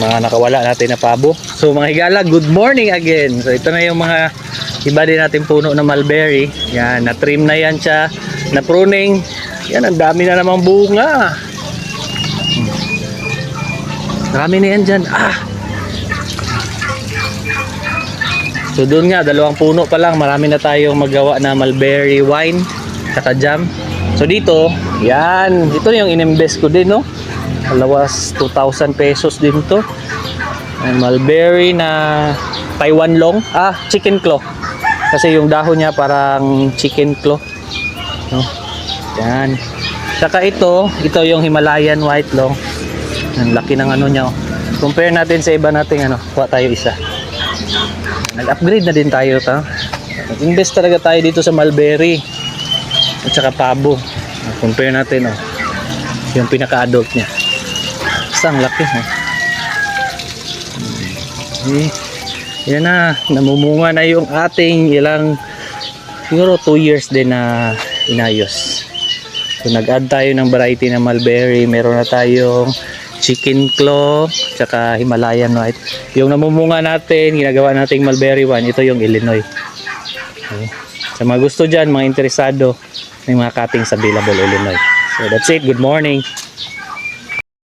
mga nakawala natin na pabo. So mga higala, good morning again. So ito na yung mga iba din natin puno na mulberry. Yan, na-trim na yan siya, na-pruning. Yan, ang dami na namang bunga. Marami na yan dyan. So doon nga, 2 puno pa lang, marami na tayong magawa na mulberry wine saka jam. So dito, yan, ito yung ininvest ko din, no? Alawas 2,000 pesos din to. And mulberry na Taiwan long, chicken claw. Kasi yung dahon niya parang chicken claw, no? Yan. Saka ito yung Himalayan white long. Ang laki ng ano niya, oh. Compare natin sa iba nating ano, kuha tayo isa. Nag-upgrade na din tayo, ta. Nag-invest talaga tayo dito sa mulberry at saka pabo. Compare natin, oh, yung pinaka-adult niya. Isang laki, oh. Yan na, namumunga na yung ating ilang, siguro 2 years din na inayos. So nag-add tayo ng variety ng mulberry. Meron na tayong chicken claw tsaka Himalayan white. Yung namumunga natin, ginagawa nating mulberry one, ito yung Illinois. Okay. Sa mga gusto dyan, mga interesado, may mga cuttings available Illinois. So that's it, good morning.